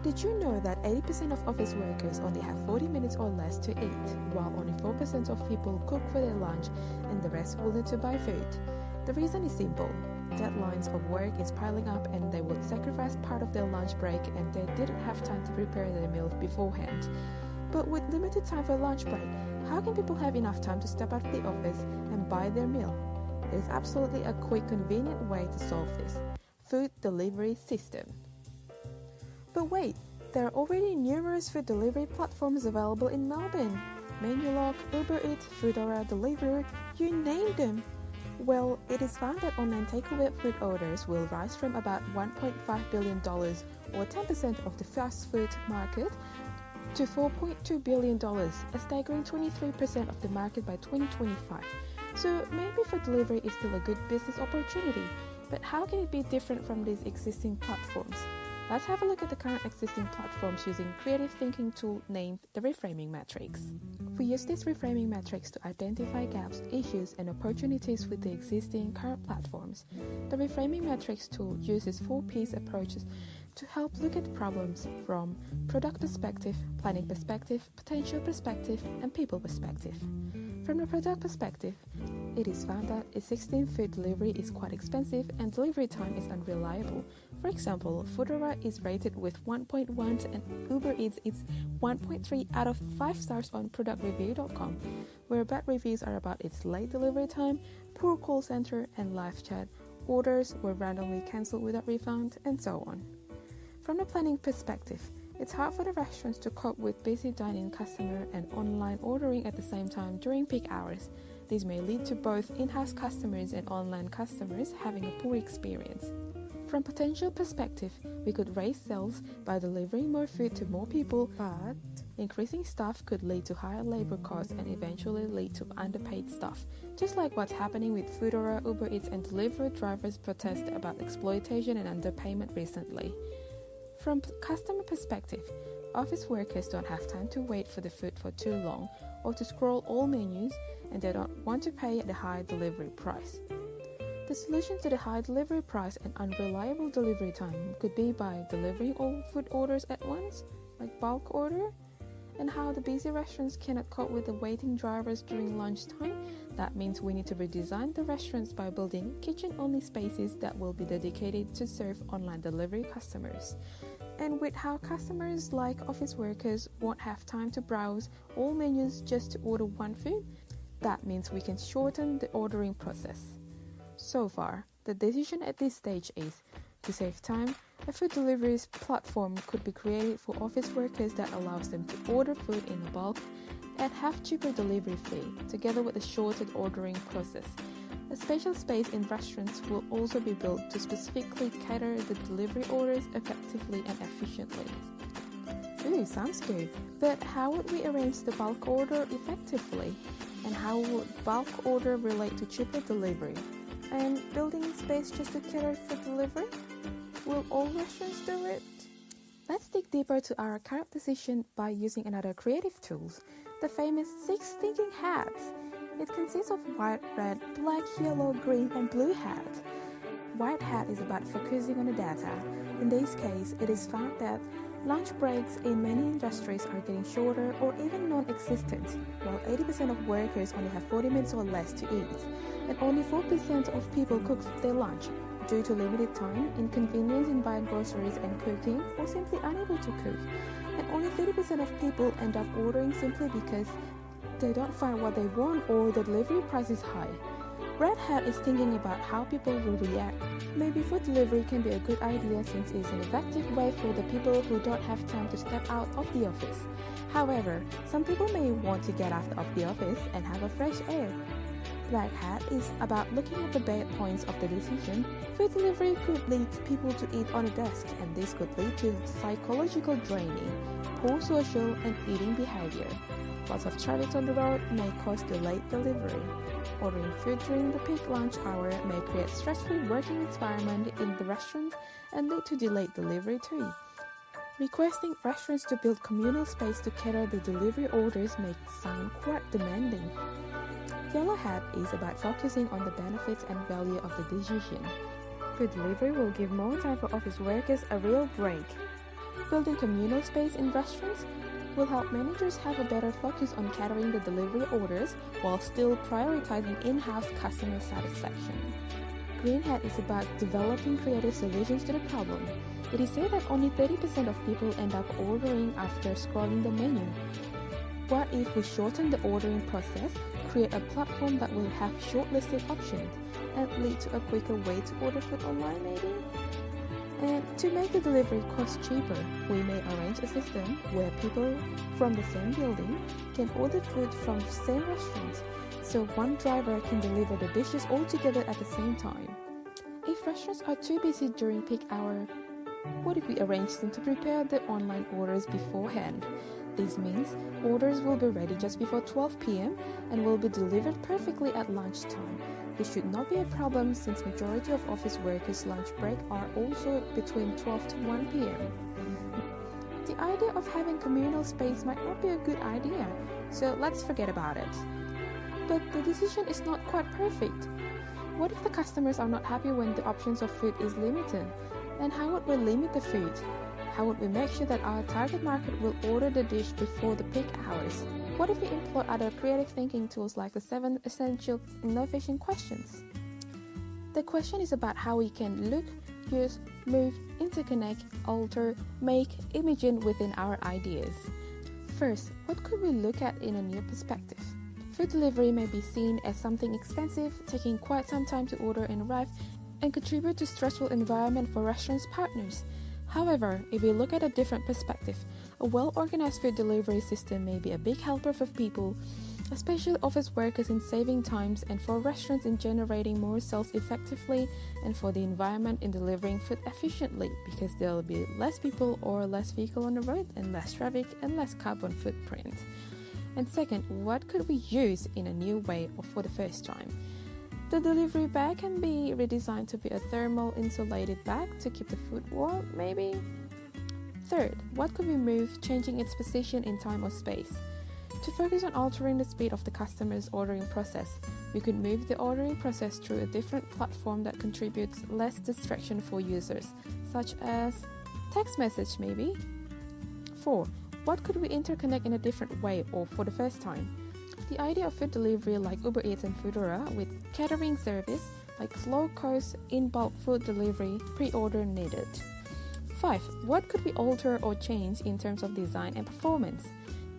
Did you know that 80% of office workers only have 40 minutes or less to eat, while only 4% of people cook for their lunch and the rest will need to buy food? The reason is simple. Deadlines of work is piling up and they would sacrifice part of their lunch break and they didn't have time to prepare their meals beforehand. But with limited time for lunch break, how can people have enough time to step out of the office and buy their meal? There is absolutely a quick, convenient way to solve this. Food delivery system. But wait, there are already numerous food delivery platforms available in Melbourne. Menulog, Uber Eats, Foodora, Deliveroo, you name them. Well, it is found that online takeaway food orders will rise from about $1.5 billion or 10% of the fast food market to $4.2 billion, a staggering 23% of the market by 2025. So maybe food delivery is still a good business opportunity, but how can it be different from these existing platforms? Let's have a look at the current existing platforms using creative thinking tool named the reframing matrix. We use this reframing matrix to identify gaps, issues, and opportunities with the existing current platforms. The reframing matrix tool uses 4P's approaches to help look at problems from product perspective, planning perspective, potential perspective, and people perspective. From the product perspective, it is found that existing food delivery is quite expensive and delivery time is unreliable. For example, Foodora is rated with 1.1 and Uber Eats is 1.3 out of 5 stars on productreview.com, where bad reviews are about its late delivery time, poor call center, and live chat. Orders were randomly cancelled without refund, and so on. From the planning perspective, it's hard for the restaurants to cope with busy dine-in customer and online ordering at the same time during peak hours. These may lead to both in-house customers and online customers having a poor experience. From potential perspective, we could raise sales by delivering more food to more people, but increasing staff could lead to higher labor costs and eventually lead to underpaid staff, just like what's happening with Foodora, Uber Eats, and Deliveroo drivers' protest about exploitation and underpayment recently. From customer perspective, office workers don't have time to wait for the food for too long or to scroll all menus, and they don't want to pay the high delivery price. The solution to the high delivery price and unreliable delivery time could be by delivering all food orders at once, like bulk order, and how the busy restaurants cannot cope with the waiting drivers during lunchtime. That means we need to redesign the restaurants by building kitchen-only spaces that will be dedicated to serve online delivery customers. And with how customers like office workers won't have time to browse all menus just to order one food, that means we can shorten the ordering process. So far, the decision at this stage is to save time. A food delivery platform could be created for office workers that allows them to order food in bulk and have cheaper delivery fee, together with a shortened ordering process. A special space in restaurants will also be built to specifically cater the delivery orders effectively and efficiently. Ooh, sounds good. But how would we arrange the bulk order effectively? And how would bulk order relate to cheaper delivery? And building space just to cater for delivery? Will all restaurants do it? Let's dig deeper to our current decision by using another creative tool, the famous 6 thinking hats. It consists of white, red, black, yellow, green, and blue hat. White hat is about focusing on the data. In this case, it is found that lunch breaks in many industries are getting shorter or even non-existent, while 80% of workers only have 40 minutes or less to eat, and only 4% of people cook their lunch due to limited time, inconvenience in buying groceries and cooking, or simply unable to cook. And only 30% of people end up ordering simply because they don't find what they want or the delivery price is high. Red Hat is thinking about how people will react. Maybe food delivery can be a good idea since it's an effective way for the people who don't have time to step out of the office. However, some people may want to get out of the office and have a fresh air. Black Hat is about looking at the bad points of the decision. Food delivery could lead people to eat on a desk, and this could lead to psychological draining, poor social and eating behavior. Lots of traffic on the road may cause delayed delivery. Ordering food during the peak lunch hour may create stressful working environment in the restaurant and lead to delayed delivery too. Requesting restaurants to build communal space to cater the delivery orders may sound quite demanding. Yellow Hat is about focusing on the benefits and value of the decision. Food delivery will give more time for office workers a real break. Building communal space in restaurants will help managers have a better focus on catering the delivery orders while still prioritizing in-house customer satisfaction. Green Hat is about developing creative solutions to the problem. It is said that only 30% of people end up ordering after scrolling the menu. What if we shorten the ordering process, create a platform that will have shortlisted options, and lead to a quicker way to order food online maybe? And to make the delivery cost cheaper, we may arrange a system where people from the same building can order food from the same restaurants, so one driver can deliver the dishes all together at the same time. If restaurants are too busy during peak hour, what if we arrange them to prepare the online orders beforehand? This means orders will be ready just before 12 p.m. and will be delivered perfectly at lunchtime. This should not be a problem since majority of office workers' lunch break are also between 12 to 1 p.m. The idea of having communal space might not be a good idea, so let's forget about it. But the decision is not quite perfect. What if the customers are not happy when the options of food is limited? And how would we limit the food? How would we make sure that our target market will order the dish before the peak hours? What if we employ other creative thinking tools like the 7 essential innovation questions? The question is about how we can look, use, move, interconnect, alter, make, imagine within our ideas. First, what could we look at in a new perspective? Food delivery may be seen as something expensive, taking quite some time to order and arrive, and contribute to stressful environment for restaurants partners. However, if we look at a different perspective, a well-organized food delivery system may be a big helper for people, especially office workers in saving times, and for restaurants in generating more sales effectively, and for the environment in delivering food efficiently, because there will be less people or less vehicle on the road and less traffic and less carbon footprint. And second, what could we use in a new way or for the first time? The delivery bag can be redesigned to be a thermal insulated bag to keep the food warm, maybe? Third, what could we move, changing its position in time or space? To focus on altering the speed of the customer's ordering process, we could move the ordering process through a different platform that contributes less distraction for users, such as text message maybe? 4. What could we interconnect in a different way or for the first time? The idea of food delivery like Uber Eats and Foodora with catering service like low-cost in-bulk food delivery pre-order needed. 5. What could we alter or change in terms of design and performance?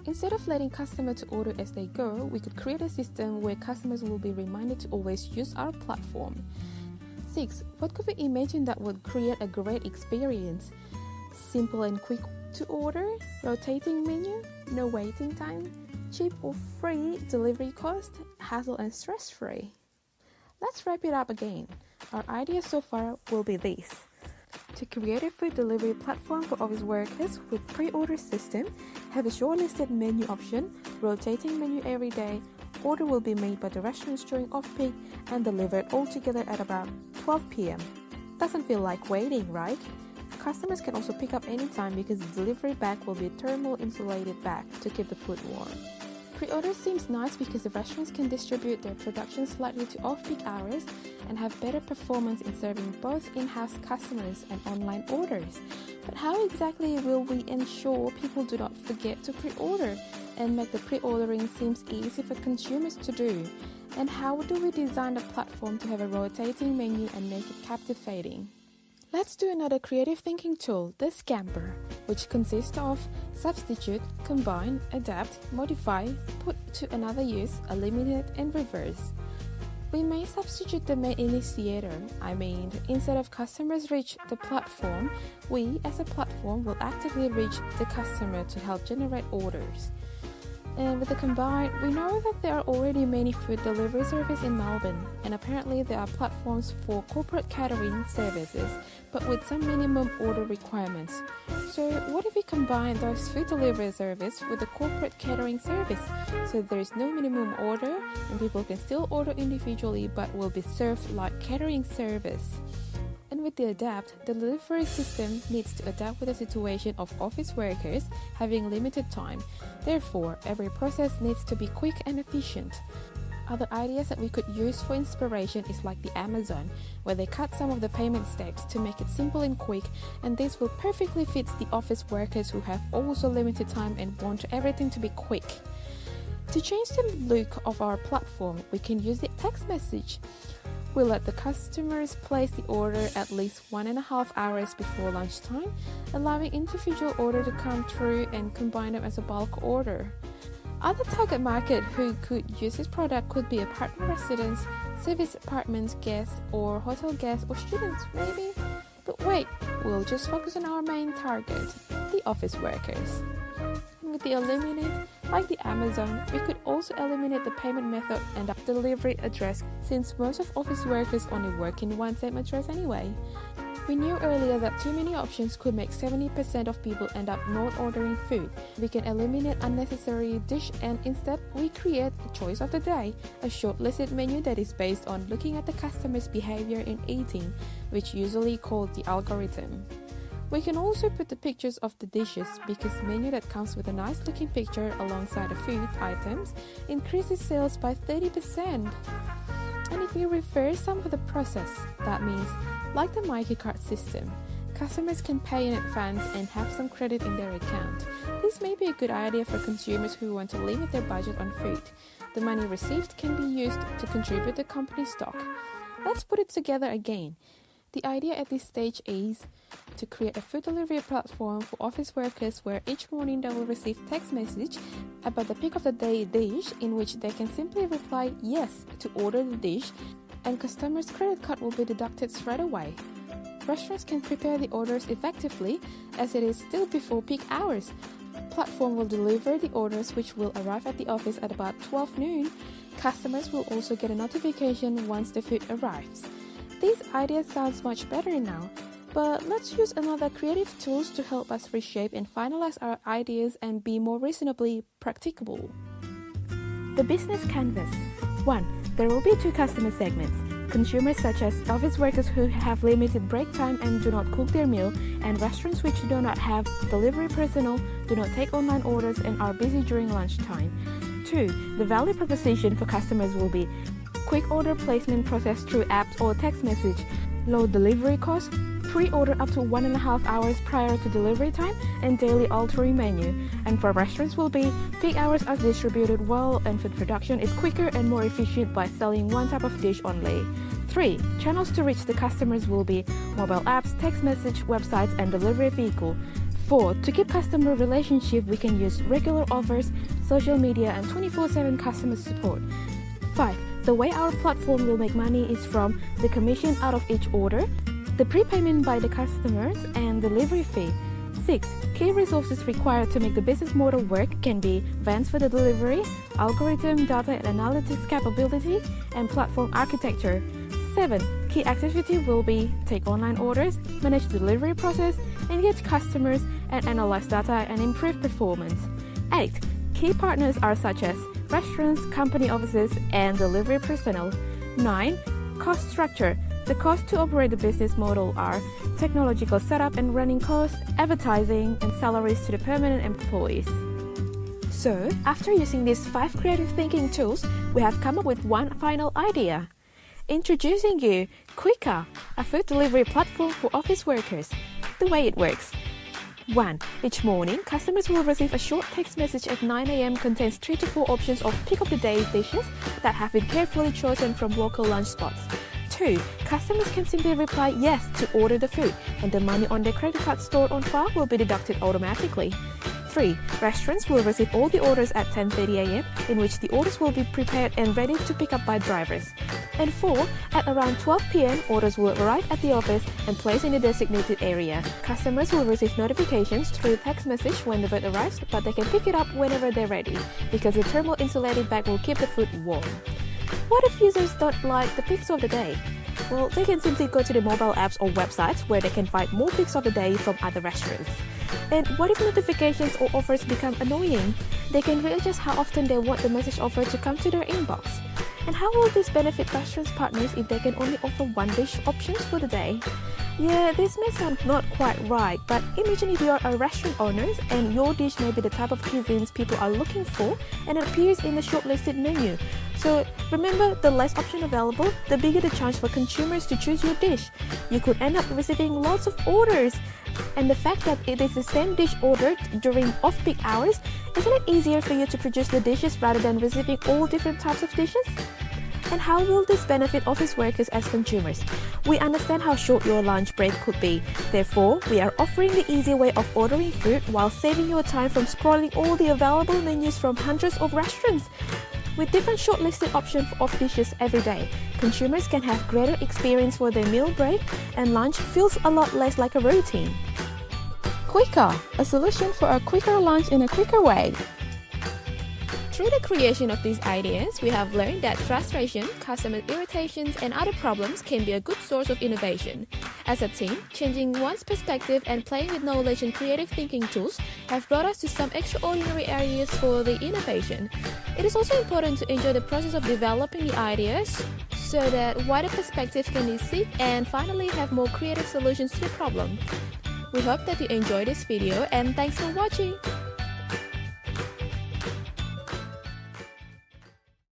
Instead of letting customers to order as they go, we could create a system where customers will be reminded to always use our platform. 6. What could we imagine that would create a great experience? Simple and quick to order, rotating menu, no waiting time, cheap or free delivery cost, hassle and stress-free. Let's wrap it up again. Our ideas so far will be these. To create a food delivery platform for office workers with pre-order system, have a shortlisted menu option, rotating menu every day, order will be made by the restaurants during off-peak and delivered all together at about 12 p.m. Doesn't feel like waiting, right? Customers can also pick up anytime because the delivery bag will be a thermal insulated bag to keep the food warm. Pre-order seems nice because the restaurants can distribute their production slightly to off-peak hours and have better performance in serving both in-house customers and online orders. But how exactly will we ensure people do not forget to pre-order and make the pre-ordering seems easy for consumers to do? And how do we design a platform to have a rotating menu and make it captivating? Let's do another creative thinking tool, the Scamper, which consists of substitute, combine, adapt, modify, put to another use, eliminate, and reverse. We may substitute the main initiator, instead of customers reach the platform, we as a platform will actively reach the customer to help generate orders. And with the combine, we know that there are already many food delivery services in Melbourne, and apparently there are platforms for corporate catering services, but with some minimum order requirements. So what if we combine those food delivery service with the corporate catering service, so there is no minimum order and people can still order individually but will be served like catering service? And with the adapt, the delivery system needs to adapt with the situation of office workers having limited time. Therefore, every process needs to be quick and efficient. Other ideas that we could use for inspiration is like the Amazon, where they cut some of the payment steps to make it simple and quick, and this will perfectly fit the office workers who have also limited time and want everything to be quick. To change the look of our platform, we can use the text message. We'll let the customers place the order at least 1.5 hours before lunchtime, allowing individual order to come through and combine them as a bulk order. Other target market who could use this product could be apartment residents, service apartment guests, or hotel guests or students maybe. But wait, we'll just focus on our main target, the office workers. With the eliminate, like the Amazon, we could also eliminate the payment method and the delivery address, since most of office workers only work in one same address anyway. We knew earlier that too many options could make 70% of people end up not ordering food. We can eliminate unnecessary dish and instead we create a choice of the day, a shortlisted menu that is based on looking at the customer's behavior in eating, which usually called the algorithm. We can also put the pictures of the dishes because menu that comes with a nice looking picture alongside the food items increases sales by 30%. And if you reverse some of the process, that means like the Quika card system, customers can pay in advance and have some credit in their account. This may be a good idea for consumers who want to limit their budget on food. The money received can be used to contribute to company stock. Let's put it together again. The idea at this stage is to create a food delivery platform for office workers where each morning they will receive text message about the pick of the day dish in which they can simply reply yes to order the dish and customers' credit card will be deducted straight away. Restaurants can prepare the orders effectively as it is still before peak hours. Platform will deliver the orders which will arrive at the office at about 12 noon. Customers will also get a notification once the food arrives. These ideas sounds much better now, but let's use another creative tools to help us reshape and finalize our ideas and be more reasonably practicable. The business canvas. 1. There will be 2 customer segments. Consumers such as office workers who have limited break time and do not cook their meal, and restaurants which do not have delivery personnel, do not take online orders and are busy during lunchtime. 2. The value proposition for customers will be quick order placement process through apps or text message, low delivery cost, pre-order up to 1.5 hours prior to delivery time, and daily altering menu. And for restaurants will be peak hours are distributed well and food production is quicker and more efficient by selling one type of dish only. 3. Channels to reach the customers will be mobile apps, text message, websites, and delivery vehicle. 4. To keep customer relationship, we can use regular offers, social media, and 24/7 customer support. 5. The way our platform will make money is from the commission out of each order, the prepayment by the customers, and delivery fee. 6. Key resources required to make the business model work can be vans for the delivery, algorithm, data and analytics capability, and platform architecture. 7. Key activity will be take online orders, manage the delivery process, engage customers, and analyze data and improve performance. 8. Key partners are such as restaurants, company offices, and delivery personnel. 9. Cost structure. The costs to operate the business model are technological setup and running costs, advertising, and salaries to the permanent employees. So, after using these 5 creative thinking tools, we have come up with one final idea. Introducing you Quika, a food delivery platform for office workers. The way it works. 1. Each morning, customers will receive a short text message at 9 a.m. contains 3 to 4 options of pick of the day dishes that have been carefully chosen from local lunch spots. 2. Customers can simply reply yes to order the food, and the money on their credit card stored on file will be deducted automatically. 3. Restaurants will receive all the orders at 10:30 a.m. in which the orders will be prepared and ready to pick up by drivers. And 4. At around 12 p.m. orders will arrive at the office and placed in a designated area. Customers will receive notifications through text message when the food arrives, but they can pick it up whenever they're ready because the thermal insulated bag will keep the food warm. What if users don't like the picks of the day? Well, they can simply go to the mobile apps or websites where they can find more picks of the day from other restaurants. And what if notifications or offers become annoying? They can readjust how often they want the message offer to come to their inbox. And how will this benefit restaurants partners if they can only offer one dish options for the day? Yeah, this may sound not quite right, but imagine if you are a restaurant owner and your dish may be the type of cuisines people are looking for and it appears in the shortlisted menu. So remember, the less options available, the bigger the chance for consumers to choose your dish. You could end up receiving lots of orders. And the fact that it is the same dish ordered during off-peak hours, isn't it easier for you to produce the dishes rather than receiving all different types of dishes? And how will this benefit office workers as consumers? We understand how short your lunch break could be. Therefore, we are offering the easy way of ordering food while saving your time from scrolling all the available menus from hundreds of restaurants. With different shortlisted options of dishes every day, consumers can have greater experience for their meal break, and lunch feels a lot less like a routine. Quika, a solution for a quicker lunch in a quicker way. Through the creation of these ideas, we have learned that frustration, customer irritations, and other problems can be a good source of innovation. As a team, changing one's perspective and playing with knowledge and creative thinking tools have brought us to some extraordinary areas for the innovation. It is also important to enjoy the process of developing the ideas so that wider perspective can be seen and finally have more creative solutions to the problem. We hope that you enjoyed this video, and thanks for watching!